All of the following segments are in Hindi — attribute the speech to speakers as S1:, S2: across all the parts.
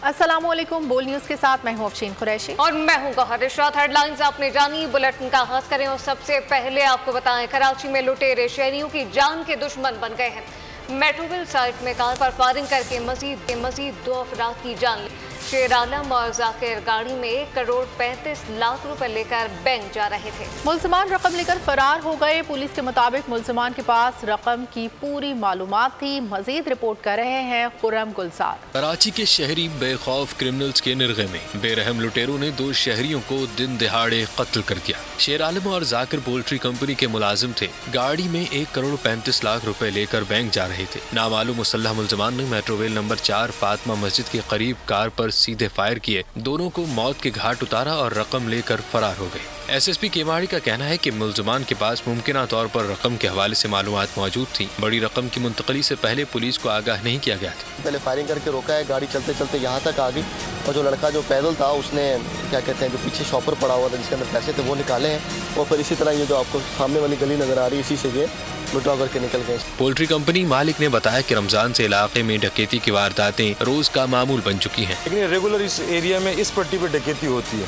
S1: अस्सलामुअलैकुम, बोल न्यूज़ के साथ मैं हूं अफशीन कुरैशी
S2: और मैं हूं गौहर इशरात। हेडलाइंस आपने जानी, बुलेटिन का आगाज करें और सबसे पहले आपको बताएं कराची में लुटेरे शहरियों की जान के दुश्मन बन गए हैं। मेट्रोविल साइट में कार पर फायरिंग करके मजीद 2 अफराद की जान ली। शेर आलम और जाकिर गाड़ी में 1 करोड़ 35 लाख रुपए लेकर बैंक जा रहे थे।
S1: मुल्ज़िमान रकम लेकर फरार हो गए। पुलिस के मुताबिक मुल्ज़िमान के पास रकम की पूरी मालूमात थी। मजीद रिपोर्ट कर रहे हैं खुर्रम गुलजार।
S3: कराची के शहरी बेखौफ क्रिमिनल्स के निर्गे में बेरहम लुटेरों ने 2 शहरियों को दिन दिहाड़े कत्ल कर दिया। शेर आलम और जाकिर पोल्ट्री कंपनी के मुलाजिम थे। गाड़ी में 1 करोड़ 35 लाख रुपए लेकर बैंक जा रहे थे। नामालूम मुसल्लह मुल्ज़िमान ने मेट्रोवेल नंबर 4 फातिमा मस्जिद के करीब कार पर सीधे फायर किए, दोनों को मौत के घाट उतारा और रकम लेकर फरार हो गए। SSP केमाड़ी का कहना है कि मुल्ज़िमान के पास मुमकिना तौर पर रकम के हवाले से मालूमात मौजूद थी। बड़ी रकम की मुंतकली से पहले पुलिस को आगाह नहीं किया गया था।
S4: पहले फायरिंग करके रोका है, गाड़ी चलते चलते यहाँ तक आ गई और जो लड़का जो पैदल था उसने क्या कहते हैं जो पीछे शॉपर पड़ा हुआ था जिसके अंदर पैसे थे वो निकाले हैं और फिर इसी तरह ये जो आपको सामने वाली गली नजर आ रही है इसी से ये लुटा करके निकल गए।
S3: पोल्ट्री कंपनी मालिक ने बताया कि रमजान से इलाके में डकैती की वारदातें रोज का मामूल बन चुकी हैं।
S5: लेकिन रेगुलर इस एरिया में इस पट्टी पे डकैती होती है।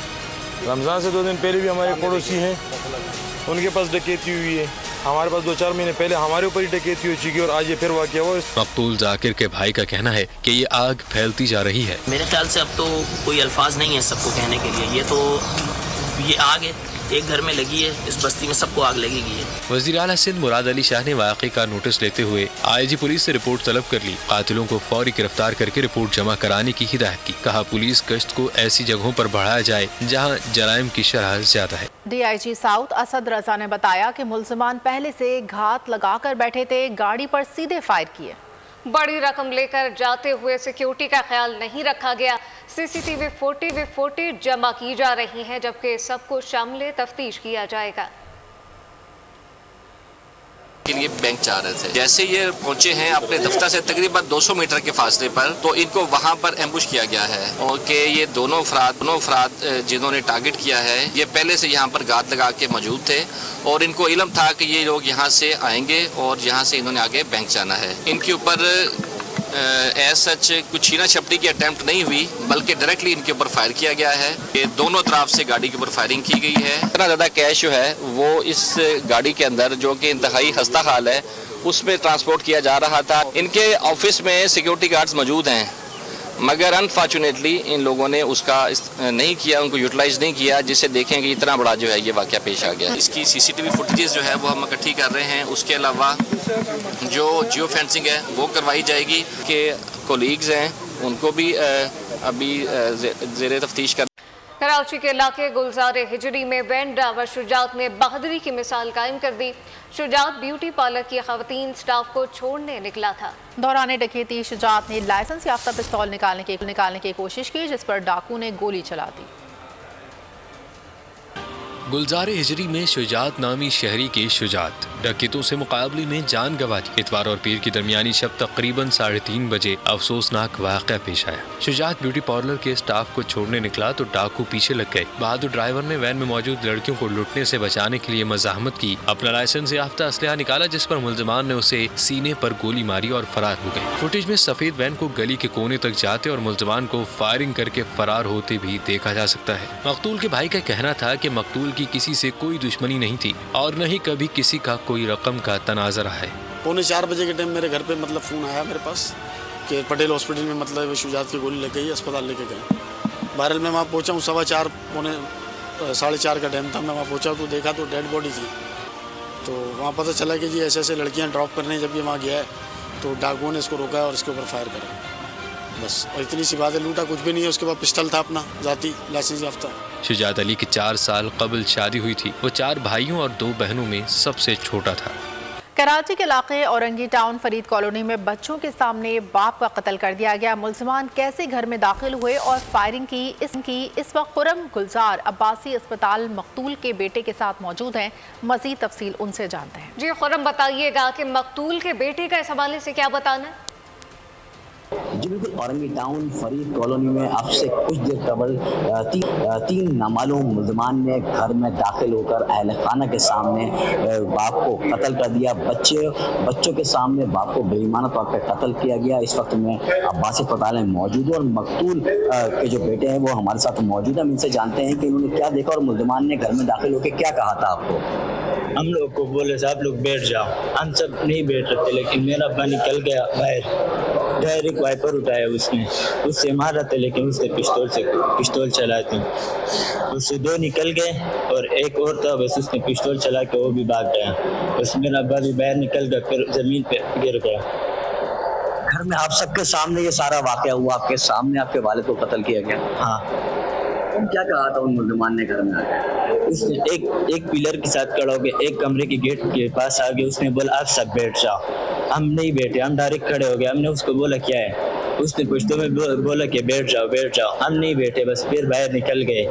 S5: रमजान से 2 दिन पहले भी हमारे पड़ोसी हैं, उनके पास डकैती हुई है। हमारे पास 2-4 महीने पहले हमारे ऊपर ही डकैती हो चुकी है और आज ये फिर वाक़या हुआ।
S3: मकतूल जाकिर के भाई का कहना है कि ये आग फैलती जा रही है।
S6: मेरे ख्याल से अब तो कोई अल्फाज नहीं है सबको कहने के लिए। ये आग है, एक घर में लगी है, इस बस्ती में सबको आग लगेगी है।
S3: वज़ीर आला सिंध मुराद अली शाह ने वाक़े का नोटिस लेते हुए IG पुलिस से रिपोर्ट तलब कर ली। कातिलों को फौरी गिरफ्तार करके रिपोर्ट जमा कराने की हिदायत की। कहा पुलिस गश्त को ऐसी जगहों पर बढ़ाया जाए जहां जराइम की शरह ज्यादा है।
S1: DIG साउथ असद रजा ने बताया कि मुल्ज़िमान पहले से घात लगाकर बैठे थे, गाड़ी पर सीधे फायर किए।
S2: बड़ी रकम लेकर जाते हुए सिक्योरिटी का ख्याल नहीं रखा गया। CCTV फुटेज जमा की जा रही है, जबकि सबको शामिल तफ्तीश किया जाएगा।
S7: ये बैंक जा रहे थे, जैसे ये पहुंचे हैं अपने दफ्तर से तकरीबन 200 मीटर के फासले पर, तो इनको वहां पर एम्बुश किया गया है और कि ये दोनों अफराद जिन्होंने टारगेट किया है ये पहले से यहाँ पर गात लगा के मौजूद थे और इनको इल्म था कि ये लोग यहाँ से आएंगे और यहाँ से इन्होंने आगे बैंक जाना है। इनके ऊपर एज सच कुछ छीना छपटी की अटेम्प्ट नहीं हुई, बल्कि डायरेक्टली इनके ऊपर फायर किया गया है। ये दोनों तरफ से गाड़ी के ऊपर फायरिंग की गई है। इतना ज़्यादा कैश जो है वो इस गाड़ी के अंदर जो कि इंतहाई खस्ता हाल है उसमें ट्रांसपोर्ट किया जा रहा था। इनके ऑफिस में सिक्योरिटी गार्ड्स मौजूद हैं, मगर अनफॉर्चुनेटली इन लोगों ने उसका नहीं किया, उनको यूटिलाइज नहीं किया, जिससे देखें कि इतना बड़ा जो है ये वाक़या पेश आ गया। इसकी CCTV फुटेज जो है वो हम इकट्ठी कर रहे हैं। उसके अलावा जो जियो फेंसिंग है वो करवाई जाएगी। कि कोलीग्स हैं उनको भी अभी ज़ेरे तफ्तीश कर।
S2: कराची के इलाके गुलजार हिजरी में वैन ड्राइवर शुजात ने बहादुरी की मिसाल कायम कर दी। शुजात ब्यूटी पार्लर की खवातीन स्टाफ को छोड़ने निकला था।
S1: दौरान डकैती शुजात ने लाइसेंस याफ्ता पिस्तौल निकालने की कोशिश की, जिस पर डाकू ने गोली चला दी।
S3: गुलजार हिजरी में शुजात नामी शहरी की शुजात डकैतों से मुकाबले में जान गंवा दी। इतवार और पीर की दरमियानी शब तकरीबन 3:30 बजे अफसोसनाक वाक़या पेश आया। शुजात ब्यूटी पार्लर के स्टाफ को छोड़ने निकला तो डाकू पीछे लग गए। बहादुर ड्राइवर ने वैन में मौजूद लड़कियों को लुटने से बचाने के लिए मज़ाहमत की। अपना लाइसेंस याफ्ता असलहा निकाला, जिस पर मुल्ज़िमान ने उसे सीने पर गोली मारी और फरार हो गए। फुटेज में सफेद वैन को गली के कोने तक जाते और मुल्ज़िमान को फायरिंग करके फरार होते भी देखा जा सकता है। मकतूल के भाई का कहना था कि मकतूल की किसी से कोई दुश्मनी नहीं थी और न ही कभी किसी का कोई रकम का तनाज़रा है।
S8: 3:45 बजे के टाइम मेरे घर पे फ़ोन आया मेरे पास कि पटेल हॉस्पिटल में शुजात की गोली लग गई, अस्पताल लेके गए। बहरहाल मैं वहाँ पहुँचा हूँ 4:15 पौने 4:30 का टाइम था। मैं वहाँ पहुँचा तो देखा तो डेड बॉडी थी। तो वहाँ पता चला कि जी ऐसे लड़कियाँ ड्रॉप करने जब ये वहाँ गया है तो डाकुओं ने इसको रोका और इसके ऊपर फायर करा। बस और इतनी सी बात है, लूटा कुछ भी नहीं है। उसके बाद पिस्टल था अपना जाती लाइसेंस याफ्ता।
S3: शुजात अली की 4 साल कबल शादी हुई थी। वो 4 भाइयों और 2 बहनों में सबसे छोटा था।
S1: कराची के इलाके औरंगी टाउन फरीद कॉलोनी में बच्चों के सामने बाप का कत्ल कर दिया गया। मुल्ज़िमान कैसे घर में दाखिल हुए और फायरिंग की, इस वक्त खुर्रम गुलजार अब्बासी अस्पताल मकतूल के बेटे के साथ मौजूद हैं। मज़ीद तफसील उनसे जानते हैं।
S2: जी खुर्रम, बताइएगा कि मकतूल के बेटे का इस हवाले से क्या बताना है?
S9: जी बिल्कुल, औरंगी टाउन फरीद कॉलोनी में आपसे कुछ देर कबल तीन नामालूम मुल्ज़मान ने घर में दाखिल होकर अहल खाना के सामने बाप को कत्ल कर दिया। बच्चों के सामने बाप को बेईमाना तौर पर कत्ल किया गया। इस वक्त मैं अब्बासी अस्पताल में मौजूद हूँ और मकतूल के जो बेटे हैं वो हमारे साथ मौजूद हैं। हम इनसे जानते हैं कि उन्होंने क्या देखा और मुल्ज़मान ने घर में दाखिल होकर क्या कहा था आपको।
S10: हम लोग को बोले साहब लोग बैठ जाओ, हम सब नहीं बैठ रहे थे, लेकिन मेरा अब्बा निकल गया बाहर, डायरेक्ट वाइपर उठाया उससे मारा था, लेकिन उसने पिस्तौल चला थी, उससे दो निकल गए और एक और था, बस उसने पिस्तौल चला के वो भी भाग गया। बस मेरा अब्बा भी बाहर निकल गया, फिर ज़मीन पे गिर गया।
S9: घर में आप सबके सामने ये सारा वाक़या हुआ, आपके सामने आपके वालिद को कत्ल किया गया।
S10: हाँ,
S9: क्या कहा था उन मुल्ज़मान ने घर में आकर?
S10: उसने एक पिलर के साथ खड़ा हो गया, एक कमरे के गेट के पास आ गया, उसने बोला आप सब बैठ जाओ। हम नहीं बैठे, हम डायरेक्ट खड़े हो गए। हमने उसको बोला क्या है, उसने पुश्तों में बोला कि बैठ जाओ। हम नहीं बैठे, बस फिर बाहर निकल गए,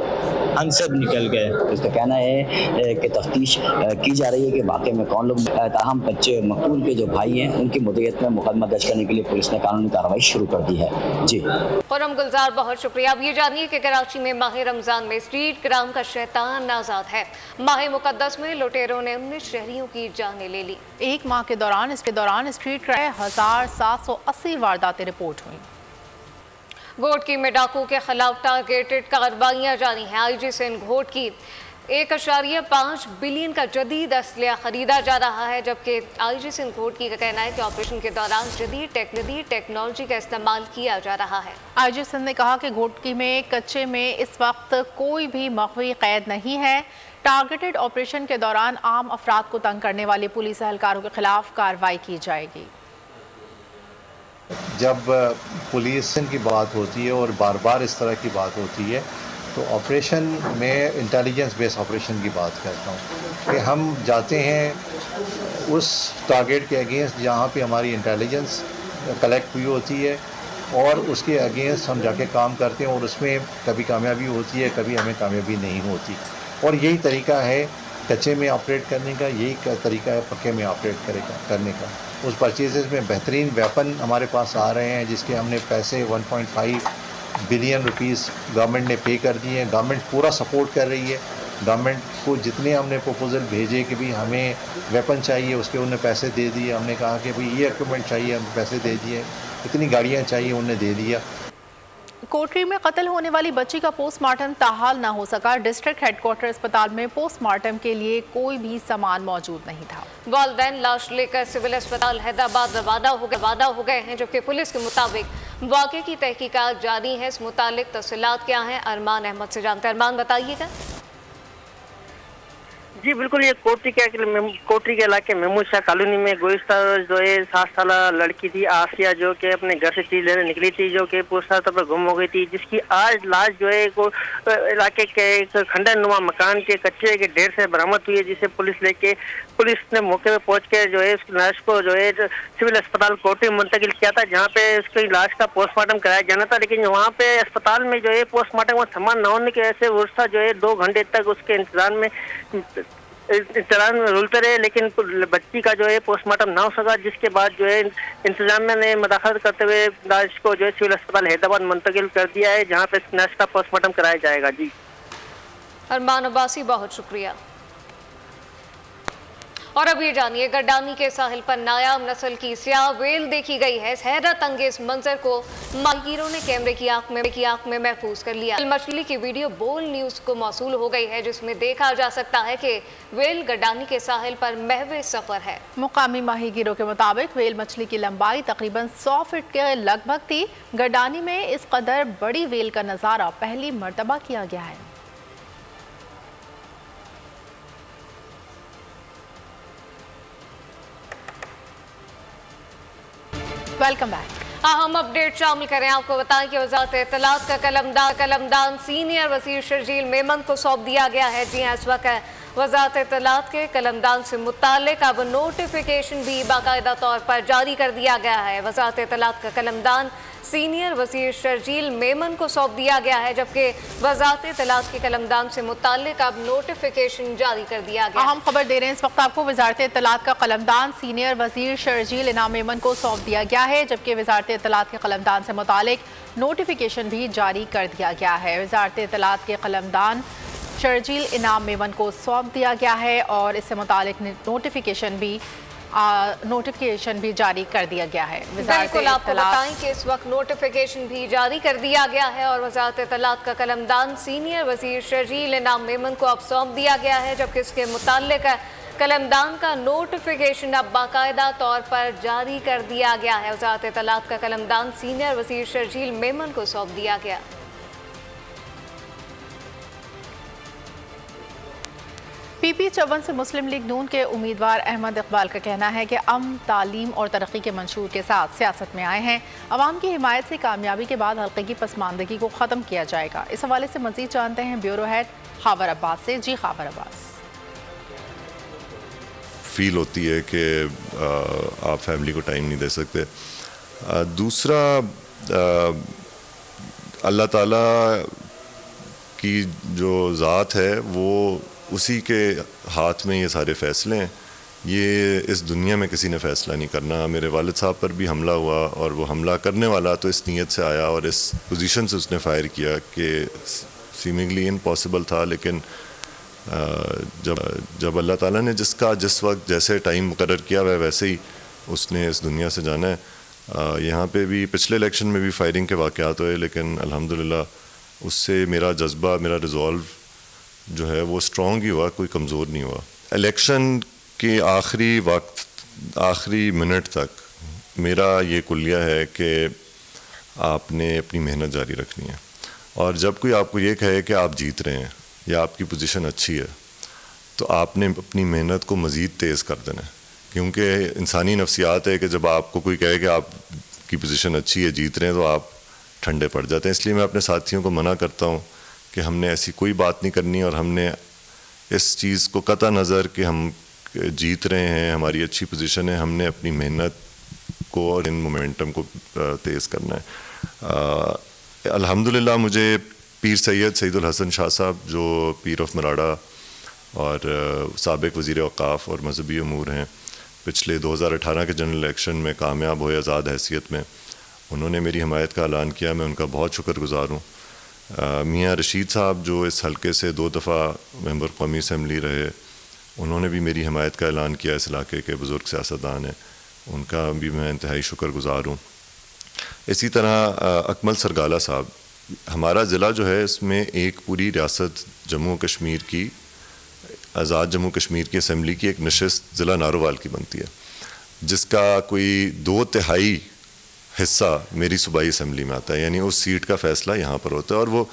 S10: हम सब निकल गए।
S9: उसका कहना है कि तफ्तीश की जा रही है कि वाकई में कौन लोग, ताहम बच्चे मकतूल के जो भाई हैं उनकी मुद्दत में मुकदमा दर्ज करने के लिए पुलिस ने कानूनी कार्रवाई शुरू कर दी है। जी
S2: खुर्रम गुलजार, बहुत शुक्रिया। अब ये जानिए कि कराची में माह रमजान में स्ट्रीट क्राइम का शैतान आज़ाद है। माह मुकद्दस में लुटेरों ने 19 शहरियों की जानें ले ली।
S1: एक माह के दौरान स्ट्रीट क्राइम 1780 वारदातें रिपोर्ट हुई।
S2: घोटकी में डाकू के खिलाफ टारगेटेड कार्रवाइयाँ जारी हैं। आईजी सिंध घोटकी 1.5 बिलियन का जदीद असलहा खरीदा जा रहा है, जबकि आईजी सिंध घोटकी का कहना है कि ऑपरेशन के दौरान जदीद टेक्नोलॉजी का इस्तेमाल किया जा रहा है।
S1: आईजी सिंध ने कहा कि घोटकी में कच्चे में इस वक्त कोई भी मख्फी कैद नहीं है। टारगेटेड ऑपरेशन के दौरान आम अफराद को तंग करने वाले पुलिस एहलकारों के खिलाफ कार्रवाई की जाएगी।
S11: जब पुलिस की बात होती है और बार बार इस तरह की बात होती है तो ऑपरेशन में इंटेलिजेंस बेस्ड ऑपरेशन की बात करता हूँ कि हम जाते हैं उस टारगेट के अगेंस्ट जहाँ पे हमारी इंटेलिजेंस कलेक्ट हुई होती है और उसके अगेंस्ट हम जाके काम करते हैं और उसमें कभी कामयाबी होती है, कभी हमें कामयाबी नहीं होती। और यही तरीका है कच्चे में ऑपरेट करने का, यही तरीका है पक्के में ऑपरेट करने का। उस परचेजेस में बेहतरीन वेपन हमारे पास आ रहे हैं जिसके हमने पैसे 1.5 बिलियन रुपीस गवर्नमेंट ने पे कर दिए हैं। गवर्नमेंट पूरा सपोर्ट कर रही है। गवर्नमेंट को जितने हमने प्रपोजल भेजे कि भाई हमें वेपन चाहिए, उसके उन्हें पैसे दे दिए। हमने कहा कि भाई ये इक्विपमेंट चाहिए, हम पैसे दे दिए। इतनी गाड़ियाँ चाहिए, उन्हें दे दिया।
S1: कोटरी में कत्ल होने वाली बच्ची का पोस्टमार्टम ताहाल न हो सका। डिस्ट्रिक्ट हेडक्वार्टर अस्पताल में पोस्टमार्टम के लिए कोई भी सामान मौजूद नहीं था।
S2: वालिदैन लाश लेकर सिविल अस्पताल हैदराबाद रवाना हो गए हैं, जबकि पुलिस के मुताबिक वाक़े की तहकीकात जारी है। इस मुतालिक तफसीलात क्या हैं, अरमान अहमद से जानते हैं। अरमान, बताइएगा।
S12: जी बिल्कुल, ये कोटरी के इलाके महमूद शाह कॉलोनी में गुज़िश्ता जो है 7 साल लड़की थी आसिया, जो कि अपने घर से चीज़ लेने निकली थी, जो कि पूछताछ तौर पर गुम हो गई थी, जिसकी आज लाश जो है इलाके के एक खंडर नुमा मकान के कच्चे के ढेर से बरामद हुई है, जिसे पुलिस ने मौके पर पहुंच के जो है उस लाश को जो है सिविल अस्पताल कोटरी मुंतकिल किया था, जहाँ पे उसकी लाश का पोस्टमार्टम कराया जाना था। लेकिन वहाँ पे अस्पताल में जो है पोस्टमार्टम का सामान न होने की वजह से वर्षा जो है 2 घंटे तक उसके इंतजार में रुलते रहे, लेकिन बच्ची का जो है पोस्टमार्टम ना हो सका, जिसके बाद जो है इंतजामिया ने मदाखलत करते हुए लाश को जो है सिविल अस्पताल हैदराबाद मुंतकिल कर दिया है, जहाँ पे लाश का पोस्टमार्टम कराया जाएगा। जी
S2: अरमान अब्बासी, बहुत शुक्रिया। और अब ये जानिए, गड्डानी के साहिल पर नायाब नस्ल की स्याह वेल देखी गई है। हैरत अंगेज मंजर को माहिरों ने कैमरे की आंख में महफूज कर लिया। मछली की वीडियो बोल न्यूज़ को मौसूल हो गई है, जिसमें देखा जा सकता है कि वेल गड्डानी के साहिल पर महवे सफर है।
S1: मुकामी माहीगिरों के मुताबिक वेल मछली की लंबाई तकरीबन 100 फीट के लगभग थी। गड्डानी में इस कदर बड़ी वेल का नज़ारा पहली मर्तबा किया गया है। Welcome back.
S2: अहम अपडेट शामिल करें। आपको बताएं कि वज़ारत इत्तलात का कलमदान सीनियर वज़ीर शर्जील मेमन को सौंप दिया गया है। जी हाँ, इस वक्त वजारत इत्तलात के कलमदान से मुताल्लिक अब नोटिफिकेशन भी बाकायदा तौर पर जारी कर दिया गया है। वजारत इत्तलात का कलमदान सीनियर वजीर शर्जील मेमन को सौंप दिया गया है, जबकि वजारत इत्तलात के कलमदान से मुताल्लिक अब नोटिफिकेशन जारी कर दिया गया।
S1: अहम खबर दे रहे हैं इस वक्त आपको, वजारत इत्तलात का कलमदान सीनियर वजीर शर्जील इनाम मेमन को सौंप दिया गया है, जबकि वजारत इत्तलात के कलमदान से मुताल्लिक नोटिफिकेशन भी जारी कर दिया गया है। वजारत इत्तलात के कलमदान शर्जील इनाम मेमन को सौंप दिया गया है और इससे मुताल्लिक नोटिफिकेशन भी जारी कर दिया गया है।
S2: बिल्कुल, आपको बताएं कि इस वक्त नोटिफिकेशन भी जारी कर दिया गया है और वजारत इत्तलात का कलमदान सीनियर वजीर शर्जील इनाम मेमन को अब सौंप दिया गया है, जबकि इसके मुताल्लिक कलमदान का नोटिफिकेशन अब बाकायदा तौर पर जारी कर दिया गया है। वजारत इत्तलात का कलमदान सीनियर वजीर शर्जील मेमन को सौंप दिया गया।
S1: पीपी चौवन से मुस्लिम लीग नून के उम्मीदवार अहमद इकबाल का कहना है कि अमन, तालीम और तरक्की के मंशूर के साथ सियासत में आए हैं। अवाम की हिमायत से कामयाबी के बाद हल्के की पसमानदगी को ख़त्म किया जाएगा। इस हवाले से मज़ीद जानते हैं ब्यूरो हेड खाबर अब्बास से। जी खाबर अब्बास।
S13: फील होती है कि आप फैमिली को टाइम नहीं दे सकते। दूसरा, अल्लाह ताला की जो ज़ात है वो उसी के हाथ में ये सारे फ़ैसले हैं। ये इस दुनिया में किसी ने फ़ैसला नहीं करना। मेरे वालिद साहब पर भी हमला हुआ और वो हमला करने वाला तो इस नीयत से आया और इस पोजीशन से उसने फ़ायर किया कि सीमिंगली इम्पॉसिबल था, लेकिन जब अल्लाह ताला ने जिसका जिस वक्त जैसे टाइम मुकर्रर किया वह वैसे ही उसने इस दुनिया से जाना है। यहाँ पे भी पिछले इलेक्शन में भी फायरिंग के वाक़यात हुए, लेकिन अल्हम्दुलिल्लाह उससे मेरा जज्बा, मेरा रिजॉल्व जो है वो स्ट्रॉन्ग ही हुआ, कोई कमज़ोर नहीं हुआ। इलेक्शन के आखिरी वक्त, आखिरी मिनट तक मेरा ये कुल्लिया है कि आपने अपनी मेहनत जारी रखनी है, और जब कोई आपको ये कहे कि आप जीत रहे हैं या आपकी पोजीशन अच्छी है तो आपने अपनी मेहनत को मज़ीद तेज़ कर देना है, क्योंकि इंसानी नफ्सियात है कि जब आपको कोई कहे कि आपकी पोजीशन अच्छी है, जीत रहे हैं, तो आप ठंडे पड़ जाते हैं। इसलिए मैं अपने साथियों को मना करता हूँ कि हमने ऐसी कोई बात नहीं करनी और हमने इस चीज़ को कता नज़र कि हम जीत रहे हैं, हमारी अच्छी पोजीशन है, हमने अपनी मेहनत को और इन मोमेंटम को तेज़ करना है। अल्हम्दुलिल्लाह मुझे पीर सैयदुल हसन शाह साहब, जो पीर ऑफ मराड़ा और साबिक वज़ीर औक़ाफ़ और मजहबी अमूर हैं, पिछले 2018 के जनरल इलेक्शन में कामयाब हुए आज़ाद हैसियत में, उन्होंने मेरी हिमायत का ऐलान किया। मैं उनका बहुत शुक्रगुज़ार हूँ। मियाँ रशीद साहब जो इस हल्के से 2 दफ़ा मेंबर कौमी असम्बली रहे, उन्होंने भी मेरी हिमायत का ऐलान किया। इस इलाके के बुज़ुर्ग सियासतदान हैं, उनका भी मैं इंतहाई शुक्रगुज़ार हूँ। इसी तरह अकमल सरगाला साहब, हमारा ज़िला जो है इसमें एक पूरी रियासत जम्मू कश्मीर की, आज़ाद जम्मू कश्मीर की असम्बली की एक नशिस्त ज़िला नारोवाल की बनती है, जिसका कोई 2/3 हिस्सा मेरी सूबाई असम्बली में आता है, यानी उस सीट का फ़ैसला यहाँ पर होता है। और वो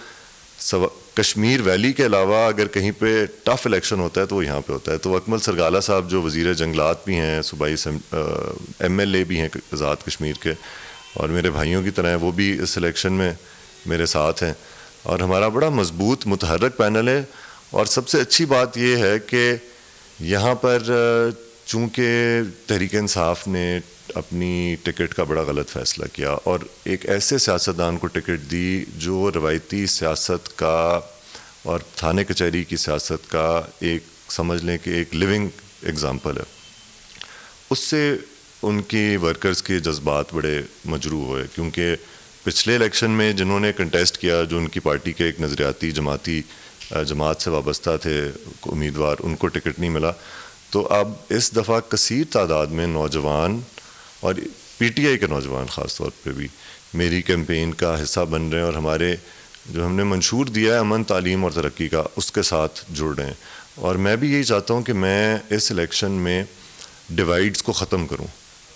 S13: कश्मीर वैली के अलावा अगर कहीं पे टफ़ इलेक्शन होता है तो वो यहाँ पे होता है। तो अकमल सरगाला साहब जो वज़ीर जंगलात भी हैं, सूबाई MLA भी हैं आज़ाद कश्मीर के, और मेरे भाइयों की तरह हैं, वो भी इस इलेक्शन में मेरे साथ हैं और हमारा बड़ा मजबूत मुतहर्रिक पैनल है। और सबसे अच्छी बात यह है कि यहाँ पर चूँकि तहरीक इंसाफ ने अपनी टिकट का बड़ा गलत फ़ैसला किया और एक ऐसे सियासतदान को टिकट दी जो रवायती सियासत का और थाने कचहरी की सियासत का एक, समझ लें कि एक लिविंग एग्ज़ाम्पल है, उससे उनके वर्कर्स के जज्बात बड़े मजरूह हुए। क्योंकि पिछले इलेक्शन में जिन्होंने कंटेस्ट किया, जो उनकी पार्टी के एक नज़रियाती जमात से वाबस्ता थे उम्मीदवार, उनको टिकट नहीं मिला। तो अब इस दफ़ा कसीर तादाद में नौजवान और PTI के नौजवान ख़ास तौर पे भी मेरी कैंपेन का हिस्सा बन रहे हैं और हमारे जो हमने मंशूर दिया है अमन, तालीम और तरक्की का, उसके साथ जुड़ रहे हैं। और मैं भी यही चाहता हूँ कि मैं इस इलेक्शन में डिवाइड्स को ख़त्म करूँ,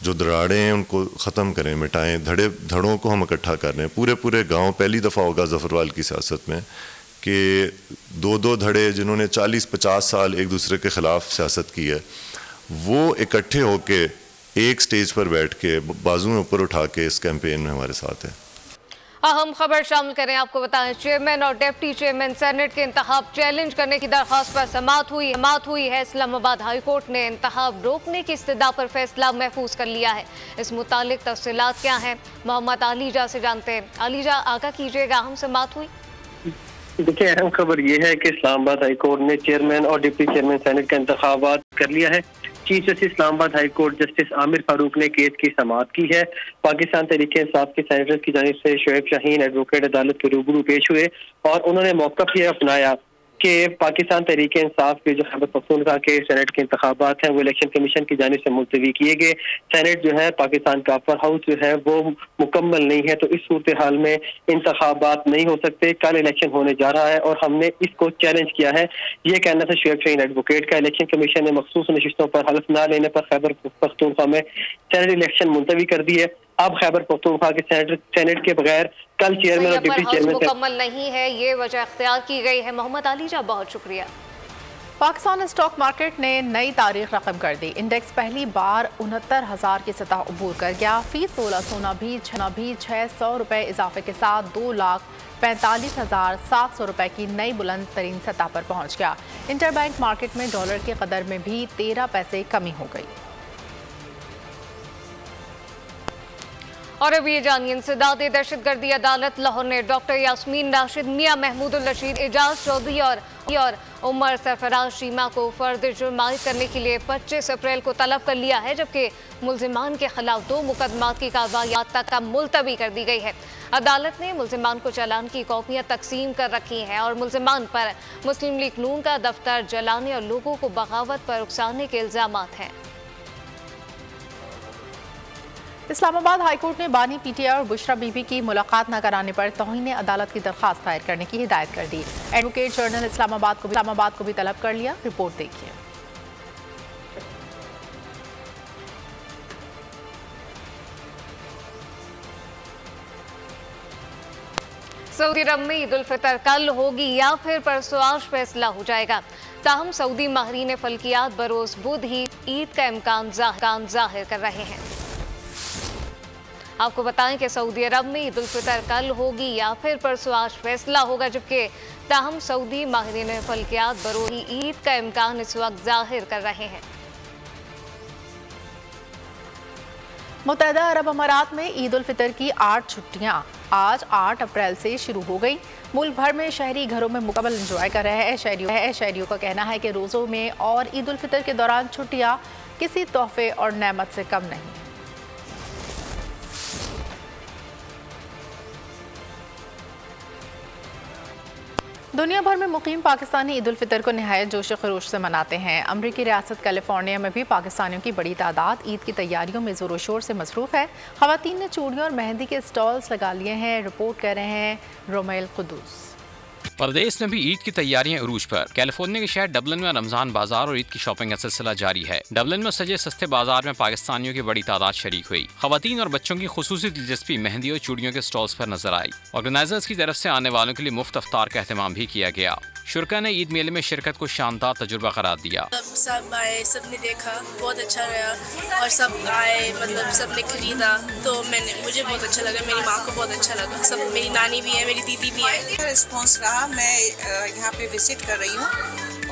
S13: जो दराड़ें हैं उनको ख़त्म करें, मिटाएं, धड़ों को हम इकट्ठा कर रहे हैं। पूरे गांव पहली दफ़ा होगा ज़फ़रवाल की सियासत में कि 2-2 धड़े जिन्होंने 40-50 साल एक दूसरे के ख़िलाफ़ सियासत की है, वो इकट्ठे होके एक स्टेज पर बैठ के बाजुएं ऊपर उठा के इस कैंपेन में हमारे साथ है।
S2: अहम खबर शामिल करें। आपको बताएं, चेयरमैन और डिप्टी चेयरमैन सेनेट के इंतखाब चैलेंज करने की दरख्वास्त पर समाअत हुई है। इस्लामाबाद हाई कोर्ट ने इंतखाब रोकने की इस्तदा पर फैसला महफूज कर लिया है। इस मुतालिक तफसीलात क्या हैं, मोहम्मद अलीजा से जानते हैं। अलीजा, आगाह कीजिएगा, अहम समाअत हुई।
S12: देखिए, अहम खबर यह है कि इस्लामाबाद हाई कोर्ट ने चेयरमैन और डिप्टी चेयरमैन सेनेट का इंतखाबात कर लिया है। Chief justice Islamabad high court justice Aamir Farooq ने केस की समाअत की है। पाकिस्तान तहरीक इंसाफ के सेनेटर्स की जानिब से शोएब शाहीन एडवोकेट अदालत के रूबरू पेश हुए और उन्होंने मौक़िफ़ ये अपनाया कि पाकिस्तान तहरीक इंसाफ के जो खैबर पख्तूनख्वा के सेनेट के इंतखाबात हैं वो इलेक्शन कमीशन की जानिब से मुलतवी किए गए। सेनेट जो है पाकिस्तान का अपर हाउस जो है वो मुकम्मल नहीं है, तो इस सूरत हाल में इंतखाबात नहीं हो सकते। कल इलेक्शन होने जा रहा है और हमने इसको चैलेंज किया है, ये कहना था शोएब शाहीन एडवोकेट का। इलेक्शन कमीशन ने मखसूस नशिस्तों पर हल्फ न लेने पर खैबर पख्तूनख्वा में सेनेट इलेक्शन मुलतवी कर दी है। अब खैबर पख्तूनख्वा के सेनेट के बगैर कल चेयरमैन और डिप्टी चेयरमैन
S2: मुकम्मल नहीं है, ये वजह अख्तियार की गई है। मोहम्मद अलीजा, बहुत शुक्रिया।
S1: पाकिस्तान स्टॉक मार्केट ने नई तारीख रकम कर दी। इंडेक्स पहली बार 69,000 की सतह अबूर कर गया। फीस 16 सोना भी 600 रुपए इजाफे के साथ 2,45,700 रुपए की नई बुलंद तरीन सतह पर पहुंच गया। इंटरबैंक मार्केट में डॉलर की कदर में भी 13 पैसे कमी हो गई।
S2: और अब ये जानिए, इंसदाद दहशतगर्दी अदालत लाहौर ने डॉक्टर यास्मीन राशिद, मियां महमूदुल रशीद, एजाज चौधरी और उमर सरफराज शीमा को फर्द जुर्म आयद करने के लिए 25 अप्रैल को तलब कर लिया है, जबकि मुल्जिमान के खिलाफ 2 मुकदमात की कार्रवाई आज तक का मुलतवी कर दी गई है। अदालत ने मुल्जिमान को चालान की कॉपियां तकसीम कर रखी हैं और मुल्जिमान पर मुस्लिम लीग नून का दफ्तर जलाने और लोगों को बगावत पर उकसाने के इल्जामात हैं।
S1: इस्लामाबाद हाईकोर्ट ने बानी पीटीआई और बुशरा बीबी की मुलाकात न कराने पर तौहीन अदालत की दरख्वास्त दायर करने की हिदायत कर दी। एडवोकेट जनरल इस्लामाबाद को भी तलब कर लिया। रिपोर्ट देखिए।
S2: सऊदी अरब में ईद उल फितर कल होगी या फिर परसों आज फैसला हो जाएगा। ताहम सऊदी माहरीन फल्कियात बरोज बुध ही ईद का इम्कान जाहिर कर रहे हैं। आपको बताएं कि सऊदी अरब में ईद उल फितर कल होगी या फिर परसों आज फैसला होगा, जबकि ताहम सऊदी माहिरीन फल्कियात बरोज ईद का इम्कान इस वक्त जाहिर कर रहे हैं।
S1: मुत्तहदा अरब अमारात में ईद उल फितर की 8 छुट्टियां आज 8 अप्रैल से शुरू हो गई। मुल्क भर में शहरी घरों में मुकम्मल एंजॉय कर रहे हैं। शहरियों का कहना है कि रोज़ों में और ईद उल फितर के दौरान छुट्टियां किसी तोहफे और नेमत से कम नहीं। दुनिया भर में मुकीम पाकिस्तानी ईद उल फितर को नहायत जोश खरोश से मनाते हैं। अमरीकी रियासत कैलिफोर्निया में भी पाकिस्तानियों की बड़ी तादाद ईद की तैयारियों में ज़ोर शोर से मसरूफ़ है। ख़वातीन ने चूड़ियों और मेहंदी के स्टॉल्स लगा लिए हैं। रिपोर्ट कर रहे हैं रोमेल कुदूस।
S14: प्रदेश में भी ईद की तैयारियां उरूज पर। कैलिफोर्निया के शहर डबलिन में रमजान बाजार और ईद की शॉपिंग का सिलसिला जारी है। डबलिन में सजे सस्ते बाजार में पाकिस्तानियों की बड़ी तादाद शरीक हुई। खवातीन और बच्चों की खुसूसी दिलचस्पी मेहंदी और चूड़ियों के स्टॉल्स पर नजर आई। ऑर्गेनाइजर्स की तरफ से आने वालों के लिए मुफ्त अफ्तार का एहतमाम भी किया गया। शुरका ने ईद मेले में शिरकत को शानदार तजुर्बा करार दिया।
S15: सब आए, सबने देखा, बहुत अच्छा रहा और सब आए, मतलब सबने खरीदा, तो मुझे बहुत अच्छा लगा, मेरी माँ को बहुत अच्छा लगा, सब मेरी नानी भी है, मेरी दीदी भी है।
S16: रिस्पॉन्स रहा, मैं यहाँ पे विजिट कर रही हूँ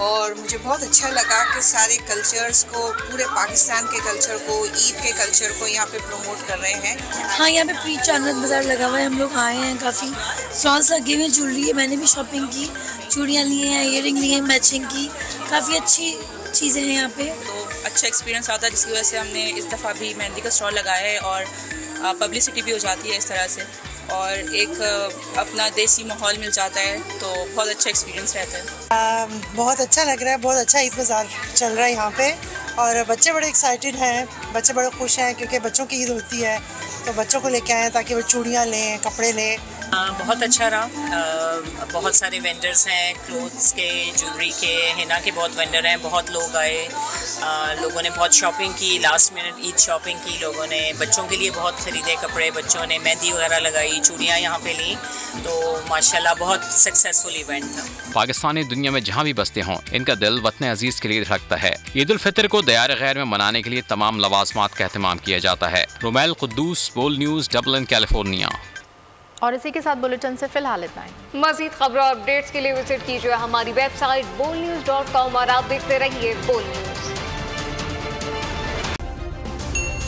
S16: और मुझे बहुत अच्छा लगा कि सारे कल्चर्स को, पूरे पाकिस्तान के कल्चर को, ईद के कल्चर को यहाँ पे प्रमोट कर रहे हैं।
S15: हाँ, यहाँ पे प्री चांदनी बाजार लगा हुआ है, हम लोग आए हैं, काफ़ी स्टॉल्स लगे हुए, ज्वेलरी है, मैंने भी शॉपिंग की, चूड़ियाँ ली हैं, ईयरिंग ली हैं मैचिंग की, काफ़ी अच्छी चीज़ें हैं यहाँ पे।
S16: तो अच्छा एक्सपीरियंस आता है, जिसकी वजह से हमने इस दफ़ा भी मेहंदी का स्टॉल लगाया है और पब्लिसिटी भी हो जाती है इस तरह से और एक अपना देसी माहौल मिल जाता है, तो बहुत अच्छा एक्सपीरियंस रहता है।
S17: बहुत अच्छा लग रहा है, बहुत अच्छा ईद बाज़ार चल रहा है यहाँ पे और बच्चे बड़े एक्साइटेड हैं, बच्चे बड़े खुश हैं क्योंकि बच्चों की ईद होती है, तो बच्चों को लेके आए हैं ताकि वो चूड़ियाँ लें, कपड़े लें।
S18: बहुत अच्छा रहा। बहुत सारे वेंडर्स हैं, क्लोथ्स के, ज्वेलरी के, हिना के बहुत वेंडर हैं, बहुत लोग आए, लोगों ने बहुत शॉपिंग की, लास्ट मिनट ईद शॉपिंग की, लोगों ने बच्चों के लिए बहुत ख़रीदे कपड़े, बच्चों ने मेहंदी वगैरह लगाई, चूड़ियाँ यहाँ पे ली, तो माशाल्लाह बहुत सक्सेसफुल इवेंट था।
S14: पाकिस्तानी दुनिया में जहाँ भी बसते हों, इनका दिल वतन अजीज़ के लिए धड़कता है। ईद उल फितर को दयार गैर में मनाने के लिए तमाम लवाजमात का एहतमाम किया जाता है। रोमेल कुद्दूस, बोल न्यूज़, डबलिन, कैलिफोर्निया।
S1: और इसी के साथ बुलेटिन से फिलहाल इतना ही।
S2: मजीद खबरों और अपडेट्स के लिए विजिट कीजिए हमारी वेबसाइट bolnews.com और आप देखते रहिए बोल न्यूज।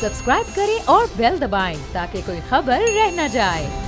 S19: सब्सक्राइब करें और बेल दबाएं ताकि कोई खबर रह न जाए।